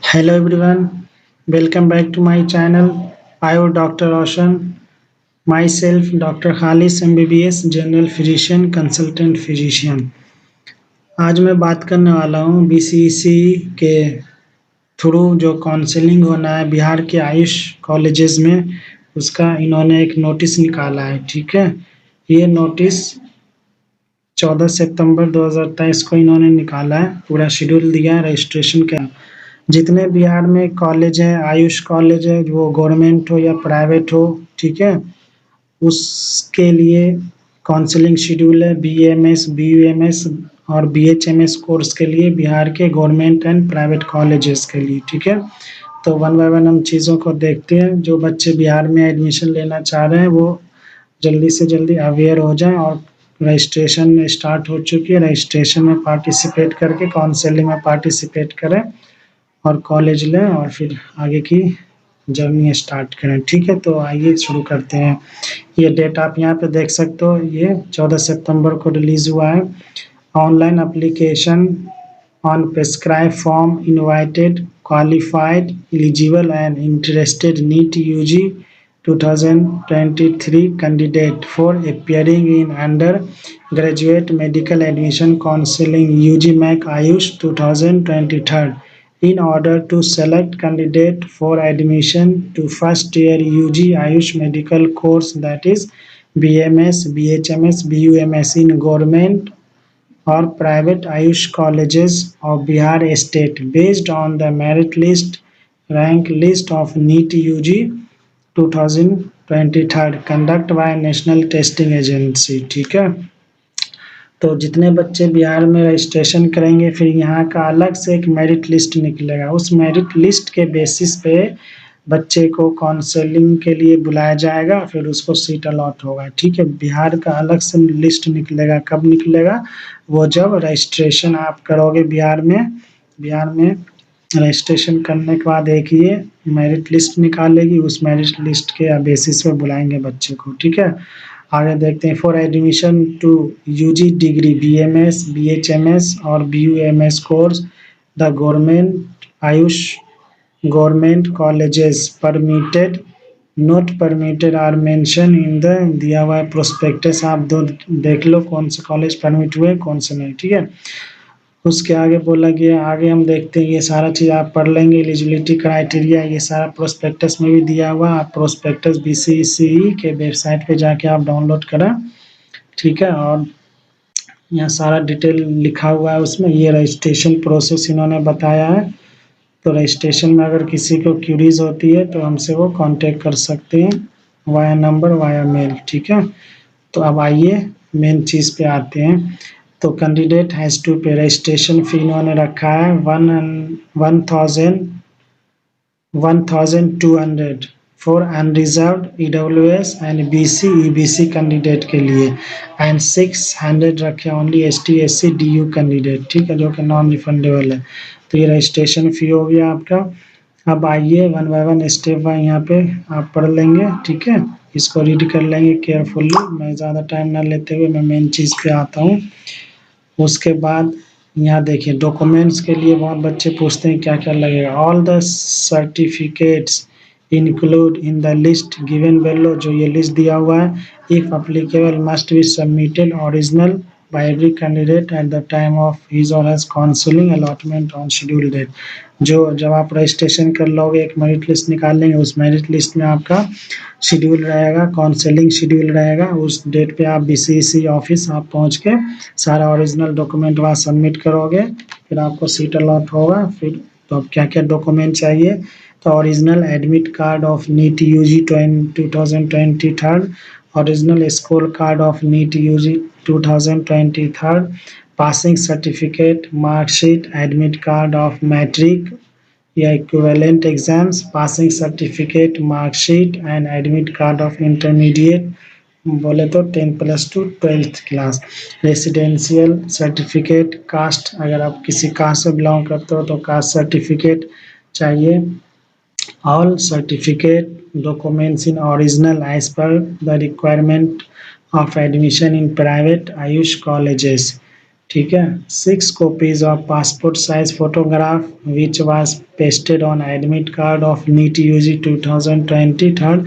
Hello everyone, welcome back to my channel. I am Dr. Roshan, myself Dr. Khalis MBBS, General Physician, Consultant Physician. आज मैं बात करने वाला हूँ BCC के थ्रू जो काउंसलिंग होना है बिहार के आयुष कॉलेजेस में, उसका इन्होंने एक नोटिस निकाला है। ठीक है, ये नोटिस 14 सितंबर 2023 को इन्होंने निकाला है। पूरा शेड्यूल दिया है रजिस्ट्रेशन का। जितने बिहार में कॉलेज हैं, आयुष कॉलेज है, वो गवर्नमेंट हो या प्राइवेट हो, ठीक है, उसके लिए काउंसलिंग शेड्यूल है। बीएमएस, बीयूएमएस और बीएचएमएस कोर्स के लिए बिहार के गवर्नमेंट एंड प्राइवेट कॉलेजेस के लिए। ठीक है, तो वन बाय वन हम चीज़ों को देखते हैं। जो बच्चे बिहार में एडमिशन लेना चाह रहे हैं वो जल्दी से जल्दी अवेयर हो जाएं और रजिस्ट्रेशन स्टार्ट हो चुकी है। रजिस्ट्रेशन में पार्टिसिपेट करके काउंसलिंग में पार्टिसिपेट करें और कॉलेज लें और फिर आगे की जर्नी स्टार्ट करें। ठीक है, तो आइए शुरू करते हैं। ये डेट आप यहाँ पे देख सकते हो, ये 14 सितंबर को रिलीज़ हुआ है। Online application on prescribed form invited qualified eligible and interested NEET UG 2023 candidate for appearing in undergraduate medical admission counseling UGMAC Ayush 2023 in order to select candidate for admission to first year UG Ayush medical course, that is BMS, BHMS, BUMS in government or private Ayush colleges of Bihar state based on the merit list rank list of NEET UG 2023 conduct bye national testing agency. ठीक है, तो जितने बच्चे बिहार में registration करेंगे फिर यहाँ का अलग से एक मेरिट लिस्ट निकलेगा। उस मेरिट लिस्ट के बेसिस पे बच्चे को काउंसलिंग के लिए बुलाया जाएगा, फिर उसको सीट अलॉट होगा। ठीक है, बिहार का अलग से लिस्ट निकलेगा। कब निकलेगा? वो जब रजिस्ट्रेशन आप करोगे बिहार में रजिस्ट्रेशन करने के बाद एक ये मेरिट लिस्ट निकालेगी, उस मेरिट लिस्ट के बेसिस पे बुलाएंगे बच्चे को। ठीक है, आगे देखते हैं। For admission to UG degree BMS, BHMS और BUMS course the government AYUSH government colleges permitted not permitted are mention in the दिया हुआ है प्रोस्पेक्टस। आप दो देख लो कौन से कॉलेज परमिट हुए कौन से नहीं। ठीक है, उसके आगे बोला गया, आगे हम देखते हैं। ये सारा चीज़ आप पढ़ लेंगे, एलिजिबिलिटी क्राइटेरिया ये सारा प्रोस्पेक्टस में भी दिया हुआ। आप प्रोस्पेक्टस बीसीसीई के वेबसाइट पे जाके आप डाउनलोड करें। ठीक है, और यहाँ सारा डिटेल लिखा हुआ है उसमें। ये रजिस्ट्रेशन प्रोसेस इन्होंने बताया है। तो रजिस्ट्रेशन में अगर किसी को क्यूरीज होती है तो हमसे वो कांटेक्ट कर सकते हैं वाया नंबर, वाया मेल। ठीक है, तो अब आइए मेन चीज़ पे आते हैं। तो कैंडिडेट हैज़ टू पे रजिस्ट्रेशन फी इन्होंने रखा है 1,200 for unreserved EWS and BC EBC candidate के लिए, एंड 600 रखे only ST SC DU candidate. ठीक है, जो कि नॉन रिफंडेबल है। तो ये रजिस्ट्रेशन फ़ी हो गया आपका। अब आइए one by one step by यहाँ पे आप पढ़ लेंगे। ठीक है, इसको रीड कर लेंगे केयरफुली। मैं ज़्यादा टाइम ना लेते हुए मैं मेन चीज़ पे आता हूँ। उसके बाद यहाँ देखिए, डॉक्यूमेंट्स के लिए बहुत बच्चे पूछते हैं क्या क्या लगेगा। All the certificates include in the list given below, जो ये लिस्ट दिया हुआ है, if applicable must be submitted original by every candidate at the time of his or hers counseling allotment on schedule date। जो जब आप रजिस्ट्रेशन कर लोगे एक मेरिट लिस्ट निकालेंगे, उस मेरिट लिस्ट में आपका शेड्यूल रहेगा, काउंसलिंग शेड्यूल रहेगा। उस डेट पे आप बीसीसी ऑफिस आप पहुंच के सारा ओरिजिनल डॉक्यूमेंट वहाँ सबमिट करोगे, फिर आपको सीट अलॉट होगा। फिर तो अब क्या क्या डॉक्यूमेंट चाहिए? तो original admit card of NEET UG 2023, original score card of NEET UG 2023, passing certificate, marksheet, admit card of matric या equivalent exams, passing certificate, marksheet and admit card of intermediate, बोले तो 10+2 12th class, residential certificate, cast, अगर आप किसी cast से belong करते हो तो कास्ट सर्टिफिकेट चाहिए। All certificate documents in original as per the requirement of admission in private Ayush colleges। ठीक है। 6 copies of passport size photograph which was pasted on admit card of NEET UG 2020 third,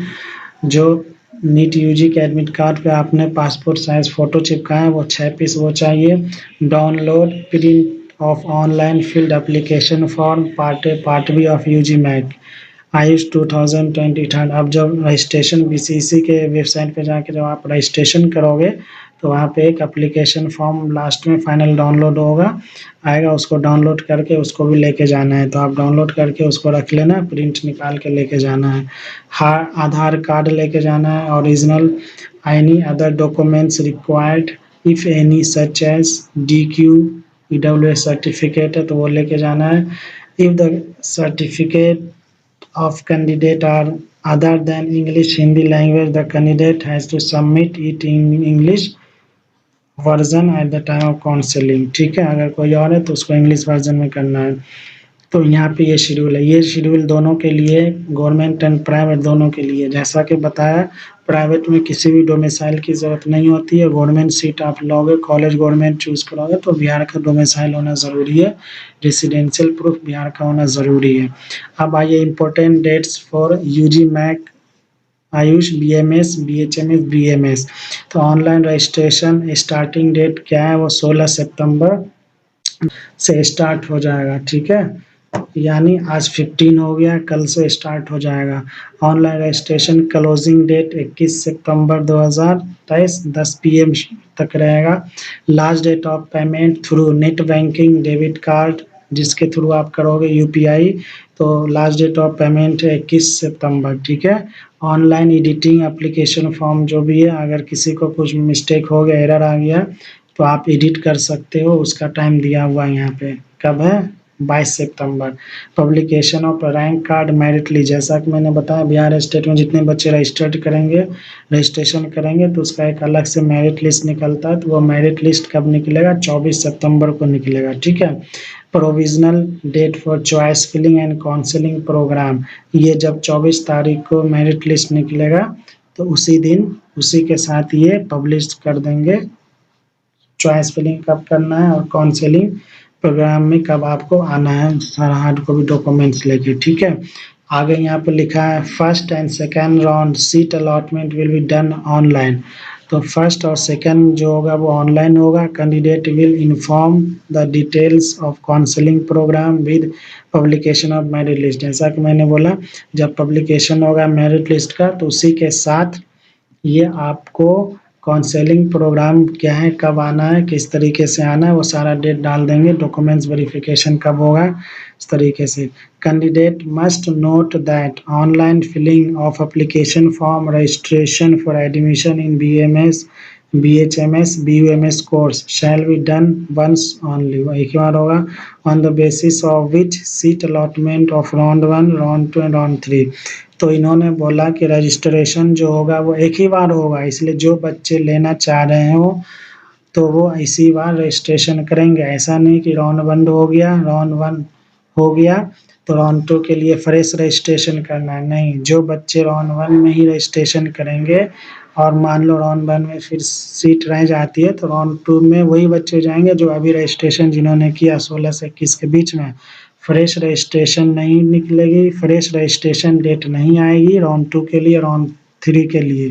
जो NEET UG के admit card पे आपने passport size photo चिपकाया है वो 6 piece वो चाहिए। Download print of online filled application form part B of UG मैट आयुष 2020 थर्ड। अब जब रजिस्ट्रेशन बीसीसी के वेबसाइट पे जाके जब आप रजिस्ट्रेशन करोगे तो वहाँ पे एक एप्लीकेशन फॉर्म लास्ट में फाइनल डाउनलोड होगा आएगा, उसको डाउनलोड करके उसको भी लेके जाना है। तो आप डाउनलोड करके उसको रख लेना, प्रिंट निकाल के लेके जाना है। आधार कार्ड लेके जाना है original, any other documents required if any such as DQ EWS certificate है तो वो लेके जाना है। If the certificate of candidate are other than English Hindi language, the candidate has to submit it in English version at the time of counselling. ठीक है, अगर कोई और है तो उसको इंग्लिश वर्जन में करना है। तो यहाँ पे ये शेड्यूल है, ये शेड्यूल दोनों के लिए, गवर्नमेंट एंड प्राइवेट दोनों के लिए। जैसा कि बताया प्राइवेट में किसी भी डोमिसाइल की ज़रूरत नहीं होती है। गवर्नमेंट सीट आप लोगे, कॉलेज गवर्नमेंट चूज़ करोगे तो बिहार का डोमिसाइल होना ज़रूरी है, रेसिडेंशियल प्रूफ बिहार का होना ज़रूरी है। अब आइए इम्पोर्टेंट डेट्स फॉर यूजी मैक आयुष BMS BHMS BMS। तो ऑनलाइन रजिस्ट्रेशन स्टार्टिंग डेट क्या है, वो 16 सितंबर से स्टार्ट हो जाएगा। ठीक है, यानी आज 15 हो गया, कल से स्टार्ट हो जाएगा। ऑनलाइन रजिस्ट्रेशन क्लोजिंग डेट 21 सितंबर 2023 10 PM तक रहेगा। Last date of payment through net banking debit card जिसके थ्रू आप करोगे UPI, तो लास्ट डेट ऑफ पेमेंट है 21 सितंबर। ठीक है, ऑनलाइन एडिटिंग एप्लीकेशन फॉर्म जो भी है, अगर किसी को कुछ मिस्टेक हो गया, एरर आ गया तो आप एडिट कर सकते हो, उसका टाइम दिया हुआ है यहाँ पे, कब है 22 सितंबर। Publication of rank card merit list, जैसा कि मैंने बताया बिहार स्टेट में जितने बच्चे रजिस्ट्रेशन करेंगे तो उसका एक अलग से मेरिट लिस्ट निकलता है। तो वो मेरिट लिस्ट कब निकलेगा, 24 सितंबर को निकलेगा। ठीक है, provisional date for choice filling and counselling programme, ये जब 24 तारीख को मेरिट लिस्ट निकलेगा तो उसी दिन उसी के साथ ये पब्लिश कर देंगे, चॉइस फिलिंग कब करना है और काउंसलिंग प्रोग्राम में कब आपको आना है, सारा हार्ड कॉपी डॉक्यूमेंट्स लेके। ठीक है, आगे यहाँ पे लिखा है first and second round seat allotment will be done online. तो फर्स्ट और सेकेंड जो होगा वो ऑनलाइन होगा। Candidate will inform the details of counselling programme with publication of merit list. जैसा कि मैंने बोला जब पब्लिकेशन होगा मेरिट लिस्ट का तो उसी के साथ ये आपको काउंसलिंग प्रोग्राम क्या है, कब आना है, किस तरीके से आना है, वो सारा डेट डाल देंगे। डॉक्यूमेंट्स वेरिफिकेशन कब होगा, इस तरीके से। Candidate must note that online filling of application form registration for admission in BMS BHMS BUMS course shall be done once only, एक ही बार होगा। On the basis of which seat allotment of round 1 round 2 and round 3। तो इन्होंने बोला कि registration जो होगा वो एक ही बार होगा, इसलिए जो बच्चे लेना चाह रहे हो तो वो इसी बार रजिस्ट्रेशन करेंगे। ऐसा नहीं कि राउंड 1 हो गया, राउंड 1 हो गया तो राउंड 2 के लिए फ्रेश रजिस्ट्रेशन करना है, नहीं। जो बच्चे राउंड 1 में ही रजिस्ट्रेशन करेंगे और मान लो राउंड 1 में फिर सीट रह जाती है तो राउंड 2 में वही बच्चे जाएंगे जो अभी रजिस्ट्रेशन जिन्होंने किया 16 से 21 के बीच में। फ्रेश रजिस्ट्रेशन नहीं निकलेगी, फ्रेश रजिस्ट्रेशन डेट नहीं आएगी राउंड 2 के लिए, राउंड 3 के लिए।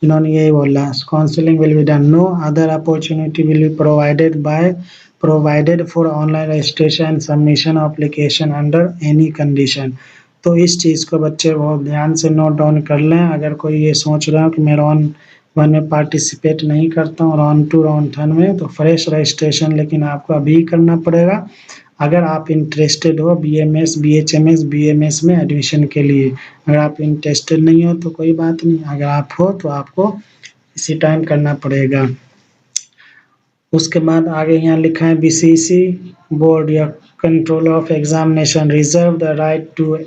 इन्होंने यही बोला counselling will be done, no other opportunity will be provided for online registration submission application under any condition. तो इस चीज़ को बच्चे बहुत ध्यान से नोट डाउन कर लें। अगर कोई ये सोच रहा है कि मैं राउंड 1 में पार्टिसिपेट नहीं करता हूँ, राउंड 2 राउंड 3 में, तो फ्रेश रजिस्ट्रेशन लेकिन आपको अभी करना पड़ेगा अगर आप इंटरेस्टेड हो BMS BHMS BMS में एडमिशन के लिए। अगर आप इंटरेस्टेड नहीं हो तो कोई बात नहीं, अगर आप हो तो आपको इसी टाइम करना पड़ेगा। उसके बाद आगे यहाँ लिखा है BCC बोर्ड या control of examination reserve the right to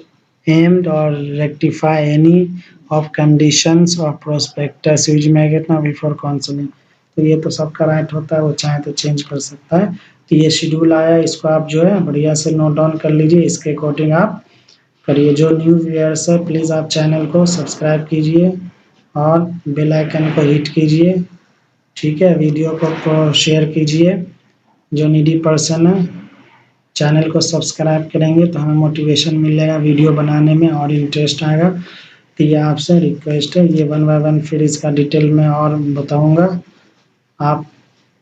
amend और rectify any of conditions of prospectus use मैगेटना बिफोर काउंसलिंग। तो ये तो सबका राइट होता है, वो चाहे तो चेंज कर सकता है। तो ये शेड्यूल आया, इसको आप जो है बढ़िया से नोट डाउन कर लीजिए, इसके अकॉर्डिंग आप करिए। जो न्यू व्यूअर्स है प्लीज़ आप चैनल को सब्सक्राइब कीजिए और बेल आइकन को हिट कीजिए। ठीक है, वीडियो को शेयर कीजिए जो नीडी पर्सन है चैनल को सब्सक्राइब करेंगे तो हमें मोटिवेशन मिलेगा वीडियो बनाने में और इंटरेस्ट आएगा। तो ये आपसे रिक्वेस्ट है, ये 1 बाय 1 फिर इसका डिटेल में और बताऊंगा। आप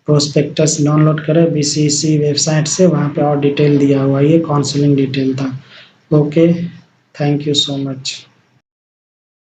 प्रोस्पेक्टस डाउनलोड करें बीसीसी वेबसाइट से, वहाँ पे और डिटेल दिया हुआ है, ये काउंसलिंग डिटेल था। Okay, thank you so much.